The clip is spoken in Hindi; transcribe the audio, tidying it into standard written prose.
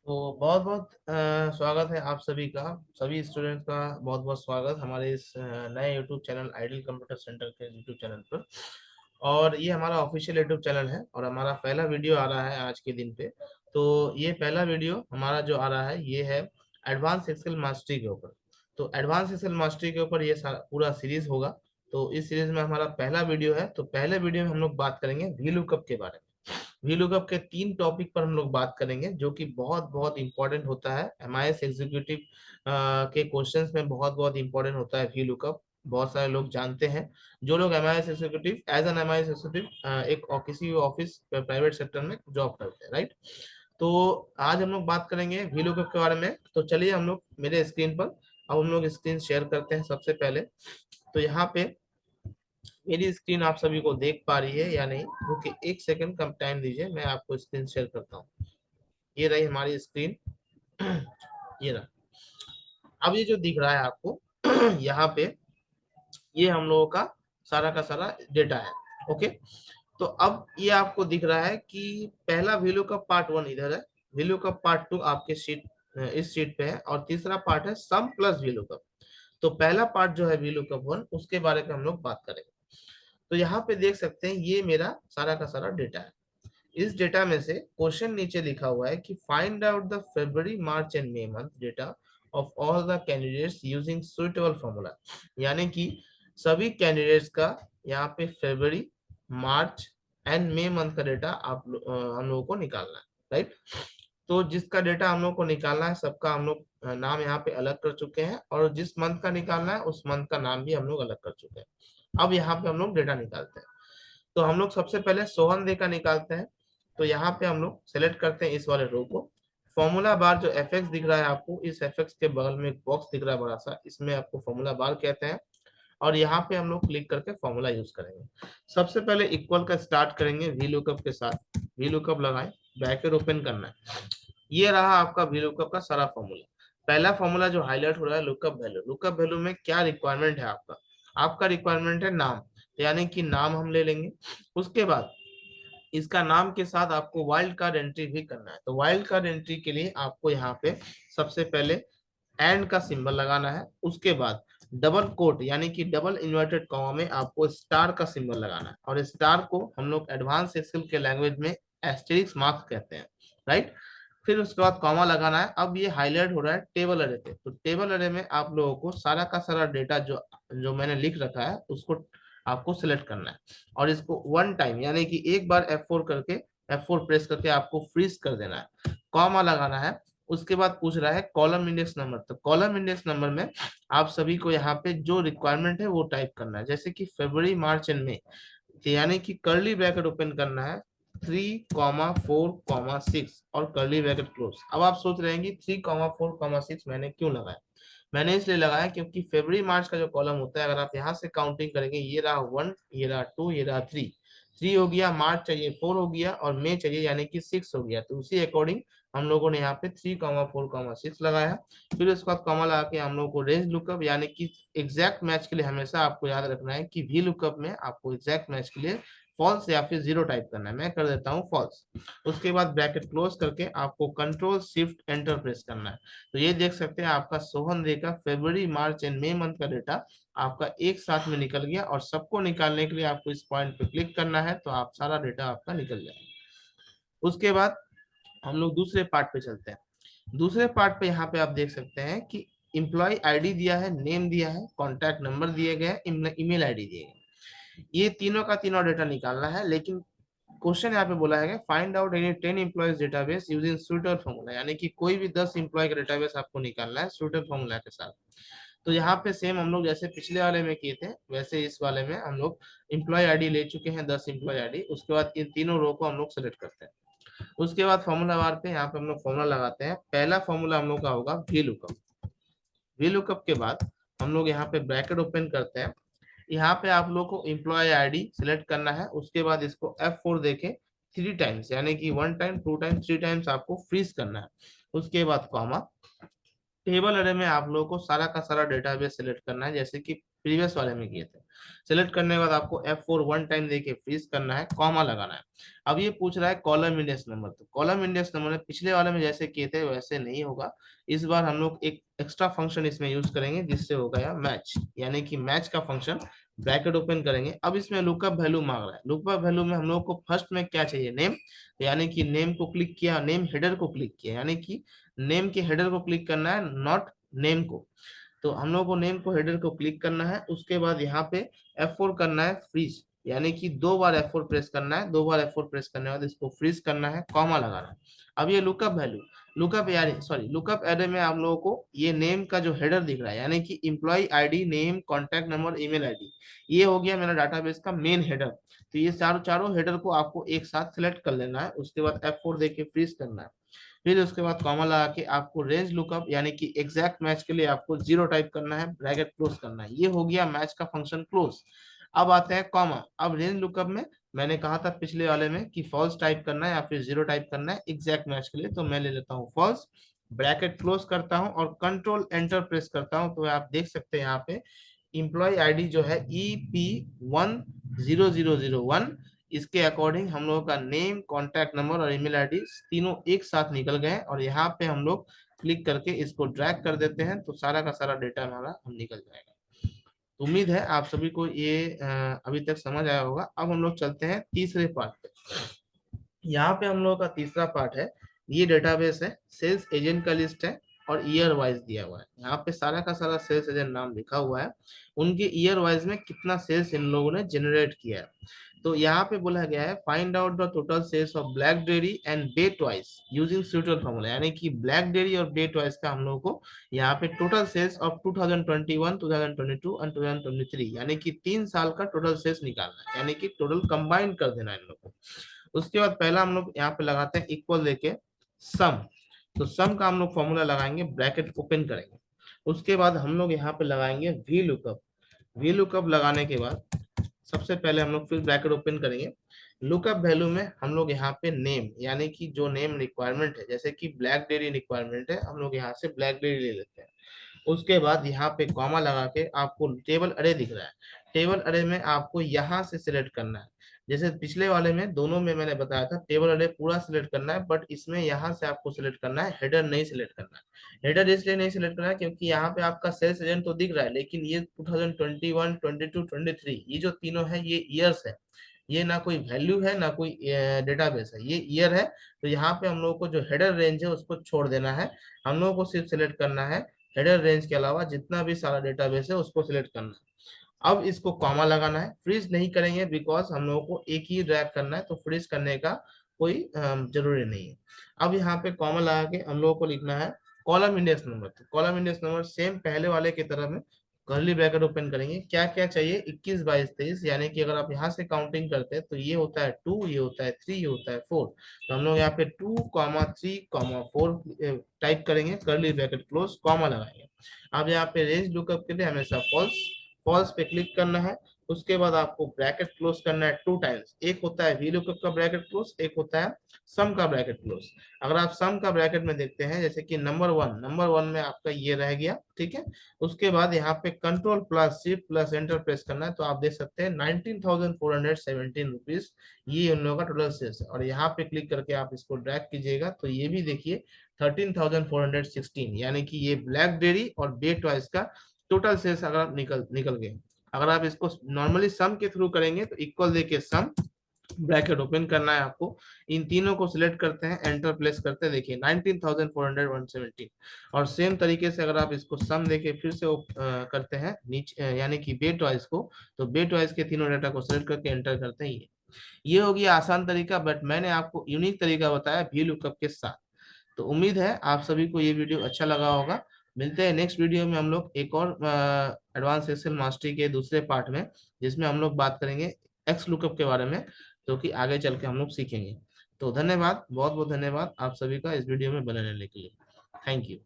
तो बहुत बहुत स्वागत है आप सभी का। सभी स्टूडेंट्स का बहुत बहुत स्वागत हमारे इस नए YouTube channel ideal computer centre के यूट्यूब चैनल पर। और ये हमारा ऑफिशियल यूट्यूब चैनल है और हमारा पहला वीडियो आ रहा है आज के दिन पे। तो ये पहला वीडियो हमारा जो आ रहा है ये है एडवांस एक्सेल मास्टरी के ऊपर। तो एडवांस एक्सेल मास्टरी के ऊपर ये पूरा सीरीज होगा। तो इस सीरीज में हमारा पहला वीडियो है। तो पहले वीडियो में हम लोग बात करेंगे वी लुकअप के बारे में। वीलुकअप के 3 टॉपिक पर हम लोग बात करेंगे जो कि बहुत बहुत इंपॉर्टेंट होता है एमआईएस एग्जीक्यूटिव के क्वेश्चंस में। बहुत बहुत इंपॉर्टेंट होता है वीलुकअप। बहुत सारे लोग जानते हैं। जो लोग MIS executive as an MIS executive एक किसी भी ऑफिस प्राइवेट सेक्टर में जॉब करते हैं, राइट। तो आज हम लोग बात करेंगे वीलुकअप के बारे में। तो चलिए हम लोग मेरे स्क्रीन पर अब हम लोग स्क्रीन शेयर करते हैं सबसे पहले। तो यहाँ पे मेरी स्क्रीन आप सभी को देख पा रही है या नहीं? रुकिए एक सेकंड कम टाइम दीजिए, मैं आपको स्क्रीन शेयर करता हूँ। ये रही हमारी स्क्रीन। ये रहा। अब ये जो दिख रहा है आपको यहाँ पे ये हम लोगों का सारा डेटा है। ओके। तो अब ये आपको दिख रहा है कि पहला वैल्यू का पार्ट 1 इधर है, वैल्यू का पार्ट 2 आपके शीट इस शीट पे है, और तीसरा पार्ट है सम प्लस वैल्यू का। तो पहला पार्ट जो है वैल्यू का 1 उसके बारे में हम लोग बात करेंगे। तो यहाँ पे देख सकते हैं ये मेरा सारा का सारा डेटा है। इस डेटा में से क्वेश्चन नीचे लिखा हुआ है कि find out the February March and May month data of all the candidates using suitable formula. यानी कि सभी कैंडिडेट्स का यहाँ पे फरवरी, मार्च एंड मे मंथ का डेटा हम लोगों को निकालना है, राइट। तो जिसका डेटा हम लोग को निकालना है सबका हम लोग नाम यहाँ पे अलग कर चुके हैं, और जिस मंथ का निकालना है उस मंथ का नाम भी हम लोग अलग कर चुके हैं। अब यहाँ पे हम लोग डेटा निकालते हैं। तो हम लोग सबसे पहले सोहन दे का निकालते हैं। तो यहाँ पे हम लोग सेलेक्ट करते हैं इस वाले रो को। फॉर्मूला बार जो एफ एक्स दिख रहा है आपको, इस एफ एक्स के बगल में एक बॉक्स दिख रहा है बड़ा सा, इसमें आपको फॉर्मूला बार कहते हैं। और यहाँ पे हम लोग क्लिक करके फॉर्मूला यूज करेंगे। सबसे पहले इक्वल का स्टार्ट करेंगे वी लुकअप के साथ। वी लुकअप लगाएं, ब्रैकेट ओपन करना है। ये रहा आपका वी लुकअप का सारा फॉर्मूला। पहला फॉर्मूला जो हाईलाइट हो रहा है लुकअप वैल्यू। लुकअप वैल्यू में क्या रिक्वायरमेंट है आपका? आपका रिक्वायरमेंट है नाम, यानी कि नाम हम ले लेंगे। उसके बाद इसका नाम के साथ आपको वाइल्ड कार्ड एंट्री भी करना है। तो वाइल्ड कार्ड एंट्री के लिए आपको यहाँ पे सबसे पहले एंड का सिंबल लगाना है। उसके बाद डबल कोट यानी कि डबल इन्वर्टेड कॉमा में आपको स्टार का सिंबल लगाना है, और स्टार को हम लोग एडवांस एक्सेल के लैंग्वेज में एस्टेरिक्स मार्क्स कहते हैं, राइट। फिर उसके बाद कॉमा लगाना है। अब ये हाईलाइट हो रहा है टेबल अरे पे। तो टेबल अरे में आप लोगों को सारा का सारा डेटा जो जो मैंने लिख रखा है उसको आपको सिलेक्ट करना है, और इसको वन टाइम यानी कि एक बार F4 करके, F4 प्रेस करके आपको फ्रीज कर देना है, कॉमा लगाना है। उसके बाद पूछ रहा है कॉलम इंडेक्स नंबर। तो कॉलम इंडेक्स नंबर में आप सभी को यहाँ पे जो रिक्वायरमेंट है वो टाइप करना है, जैसे कि फरवरी, मार्च एंड मे। यानी कि कर्ली ब्रैकेट ओपन करना है, 3,4,6 और कर्ली ब्रैकेट क्लोज। अब आप सोच रहे हैं कि 3,4,6 मैंने क्यों लगाया? मैंने इसलिए लगाया क्योंकि फरवरी मार्च का जो कॉलम होता है, अगर आप यहाँ से काउंटिंग करेंगे, ये रहा 1, ये रहा 2, ये रहा 3। 3 हो गया, मार्च चाहिए 4 हो गया, और मे चाहिए यानी कि 6 हो गया। तो उसी अकॉर्डिंग हम लोगों ने यहाँ पे 3,4,6 लगाया। फिर उसके बाद कॉमा लगा के हम लोग को रेंज लुकअप यानी कि एग्जैक्ट मैच के लिए हमेशा आपको याद रखना है कि वी लुकअप में आपको एग्जैक्ट मैच के लिए फॉल्स या फिर जीरो टाइप करना है। मैं कर देता हूँ फॉल्स। उसके बाद ब्रैकेट क्लोज करके आपको कंट्रोल शिफ्ट एंटर प्रेस करना है। तो ये देख सकते हैं आपका सोहन डे का फरवरी, मार्च एंड मे मंथ का डेटा आपका एक साथ में निकल गया। और सबको निकालने के लिए आपको इस पॉइंट पे क्लिक करना है, तो आप सारा डेटा आपका निकल जाएगा। उसके बाद हम लोग दूसरे पार्ट पे चलते हैं। दूसरे पार्ट पे यहाँ पे आप देख सकते हैं कि इम्प्लॉय आईडी दिया है, नेम दिया है, कॉन्टैक्ट नंबर दिए गए, ईमेल आईडी दिए गए। ये तीनों का तीनों डेटा निकालना है। लेकिन क्वेश्चन यहाँ पे बोला है find out any 10 employees database using sweater formula. यानी कि कोई भी 10 एम्प्लॉय का डेटाबेस आपको निकालना है सुइटर फॉर्मूला के साथ। तो यहाँ पे सेम हम लोग जैसे पिछले वाले में किए थे वैसे इस वाले में हम लोग इम्प्लॉय आईडी ले चुके हैं, 10 एम्प्लॉय आईडी। उसके बाद इन तीनों रो को हम लोग सेलेक्ट करते हैं। उसके बाद फॉर्मूला बार पे यहाँ पे हम लोग फॉर्मूला लगाते हैं। पहला फॉर्मूला हम लोग का होगा वी लुकअप। वी लुकअप के बाद हम लोग यहाँ पे ब्रैकेट ओपन करते हैं। यहाँ पे आप लोग को एम्प्लॉय आईडी सिलेक्ट करना है। उसके बाद इसको F4 देके 3 टाइम्स यानी कि 1 टाइम, 2 टाइम, 3 टाइम्स आपको फ्रीज करना है। उसके बाद कॉमा, टेबल अरे में आप लोगों को सारा का सारा डेटाबेस सिलेक्ट करना है जैसे कि प्रीवियस वाले में किए थे। सिलेक्ट करने के बाद आपको F4 वन टाइम देके फ्रीज करना है, कॉमा लगाना है। अब ये पूछ रहा है कॉलम इंडेक्स नंबर, तो कॉलम इंडेक्स नंबर पिछले वाले में जैसे किए थे वैसे नहीं होगा। इस बार हम लोग एक एक्स्ट्रा फंक्शन इसमें यूज करेंगे जिससे हो गया मैच, यानी कि मैच का फंक्शन ब्रैकेट ओपन करेंगे। अब इसमें लुकअप वैल्यू मांग रहा है। लुकअप वैल्यू में हम लोग को फर्स्ट में क्या चाहिए, नेम, यानी कि नेम को क्लिक किया, नेम हेडर को क्लिक किया, यानी कि नेम के हेडर को क्लिक करना है, नॉट नेम को। तो हम लोग को नेम को हेडर को क्लिक करना है, उसके बाद यहाँ पे F4 करना है फ्रीज, यानी कि 2 बार F4 प्रेस करना है। 2 बार F4 प्रेस करने के बाद इसको फ्रीज करना है, कॉमा लगाना है। अब ये लुकअप वैल्यू, लुकअप यार सॉरी लुकअप एरे में आप लोगों को ये नेम का जो हेडर दिख रहा है, यानी कि employee ID, name, contact number, email ID, ये हो गया मेरा डाटाबेस का मेन हेडर। तो ये चारों हेडर को आपको एक साथ सिलेक्ट कर लेना है, उसके बाद F4 देके फ्रीज करना है। फिर उसके बाद कॉमा लगा के आपको रेंज लुकअप यानी कि एग्जैक्ट मैच के लिए आपको 0 टाइप करना है, ब्रैकेट क्लोज करना है। ये हो गया मैच का फंक्शन क्लोज। अब आते हैं कॉमा। अब रेंज लुकअप में मैंने कहा था पिछले वाले में कि फॉल्स टाइप करना है या फिर 0 टाइप करना है एग्जैक्ट मैच के लिए, तो मैं ले लेता हूँ फॉल्स, ब्रैकेट क्लोज करता हूँ और कंट्रोल एंटर प्रेस करता हूँ। तो आप देख सकते हैं यहाँ पे इम्प्लॉय आईडी जो है EP10001, इसके अकॉर्डिंग हम लोगों का नेम, कॉन्टैक्ट नंबर और ईमेल आईडी तीनों एक साथ निकल गए। और यहाँ पे हम लोग क्लिक करके इसको ड्रैग कर देते हैं तो सारा का सारा डेटा हमारा हम निकल जाएगा। तो उम्मीद है आप सभी को ये अभी तक समझ आया होगा। अब हम लोग चलते हैं तीसरे पार्ट पे। यहाँ पे हम लोग का तीसरा पार्ट है, ये डेटाबेस है, सेल्स एजेंट का लिस्ट है और ईयर वाइज दिया हुआ है। यहाँ पे सारा का सारा सेल्स एजेंट नाम लिखा हुआ है, उनके ईयर वाइज में कितना सेल्स इन लोगों ने जनरेट किया है। तो यहाँ पे बोला गया है find out the total sales of Black Dairy and Bay Toys using suitable formula, यानी कि ब्लैक डेयरी और बे टॉयज का हम लोगों को यहाँ पे टोटल सेल्स ऑफ 2021, 2022 एंड 2023, यानी कि 3 साल का टोटल सेल्स निकालना है, यानी कि टोटल कंबाइन कर देना है इन लोगों को। उसके बाद पहला हम लोग यहाँ पे लगाते हैं इक्वल देके सम। तो सम का हम लोग फॉर्मूला लगाएंगे, ब्रैकेट ओपन करेंगे। उसके बाद हम लोग यहाँ पे लगाएंगे वी लुकअप। वी लुकअप लगाने के बाद सबसे पहले हम लोग फिर ब्रैकेट ओपन करेंगे। लुकअप वैल्यू में हम लोग यहाँ पे नेम, यानी कि जो नेम रिक्वायरमेंट है, जैसे कि ब्लैक डेयरी रिक्वायरमेंट है, हम लोग यहाँ से ब्लैक डेयरी ले लेते हैं। उसके बाद यहाँ पे कॉमा लगा के आपको टेबल अरे दिख रहा है, टेबल अरे में आपको यहाँ से सिलेक्ट करना है। जैसे पिछले वाले में दोनों में मैंने बताया था टेबल अरे पूरा सिलेक्ट करना है, बट इसमें यहाँ से आपको सिलेक्ट करना है, हेडर नहीं सिलेक्ट करना है। हेडर इसलिए नहीं सिलेक्ट करना है क्योंकि यहाँ पे आपका सेल्स एजेंट तो दिख रहा है, लेकिन ये 2021, 22, 23 ये जो तीनों है ये ईयर्स है, ये ना कोई वैल्यू है ना कोई डेटाबेस है, ये ईयर है। तो यहाँ पे हम लोग को जो हेडर रेंज है उसको छोड़ देना है, हम लोगों को सिर्फ सिलेक्ट करना है हेडर रेंज के अलावा जितना भी सारा डेटाबेस है उसको सिलेक्ट करना है। अब इसको कॉमा लगाना है, फ्रीज नहीं करेंगे बिकॉज हम लोगों को एक ही ड्रैग करना है, तो फ्रीज करने का कोई जरूरी नहीं है। अब यहाँ पे कॉमा लगा के हम लोगों को लिखना है कॉलम इंडेक्स नंबर। तो कॉलम इंडेक्स नंबर सेम पहले वाले की तरह में कर्ली ब्रैकेट ओपन करेंगे। क्या क्या चाहिए, 21, 22, 23, यानी कि अगर आप यहाँ से काउंटिंग करते हैं तो ये होता है 2, ये होता है 3, ये होता है 4। तो हम लोग यहाँ पे 2, 3, 4 टाइप करेंगे, कर्ली ब्रैकेट क्लोज, कॉमा लगाएंगे। अब यहाँ पे रेंज लुकअप के लिए हमेशा फॉल्स, फॉल्स पे क्लिक करना है। उसके बाद आपको ब्रैकेट क्लोज करना है 2 टाइम्स, एक होता है वी लुकअप का ब्रैकेट क्लोज, एक होता है सम का ब्रैकेट क्लोज। अगर आप सम का ब्रैकेट में देखते हैं जैसे कि नंबर वन में आपका ये रह गया, ठीक है। उसके बाद यहाँ पे control plus shift plus enter press करना है, तो आप देख सकते हैं 19,417 रुपीज ये उन लोगों का टोटल सेल्स है। और यहाँ पे क्लिक करके आप इसको ड्रैग कीजिएगा तो ये भी देखिए 13,416, यानी कि ये ब्लैक डेयरी और बे टॉयज का टोटल सेल्स अगर निकल निकल गए। अगर आप इसको नॉर्मली सम के थ्रू करेंगे तो इक्वल देके सम, ब्रैकेट ओपन करना है आपको, इन तीनों को सिलेक्ट करते हैं, एंटर प्लेस करते हैं, देखिए 19,417। और सेम तरीके से अगर आप इसको सम देके फिर से करते हैं नीचे यानी कि बे टॉयज को, तो बे टॉयज के तीनों डाटा को सिलेक्ट करके एंटर करते हैं। ये हो गया आसान तरीका, बट मैंने आपको यूनिक तरीका बताया वी लुकअप के साथ। तो उम्मीद है आप सभी को ये वीडियो अच्छा लगा होगा। मिलते हैं नेक्स्ट वीडियो में हम लोग एक और एडवांस एक्सेल मास्टरी के दूसरे पार्ट में, जिसमें हम लोग बात करेंगे एक्स लुकअप के बारे में, जो कि आगे चल के हम लोग सीखेंगे। तो धन्यवाद, बहुत बहुत धन्यवाद आप सभी का इस वीडियो में बने रहने के लिए। Thank you.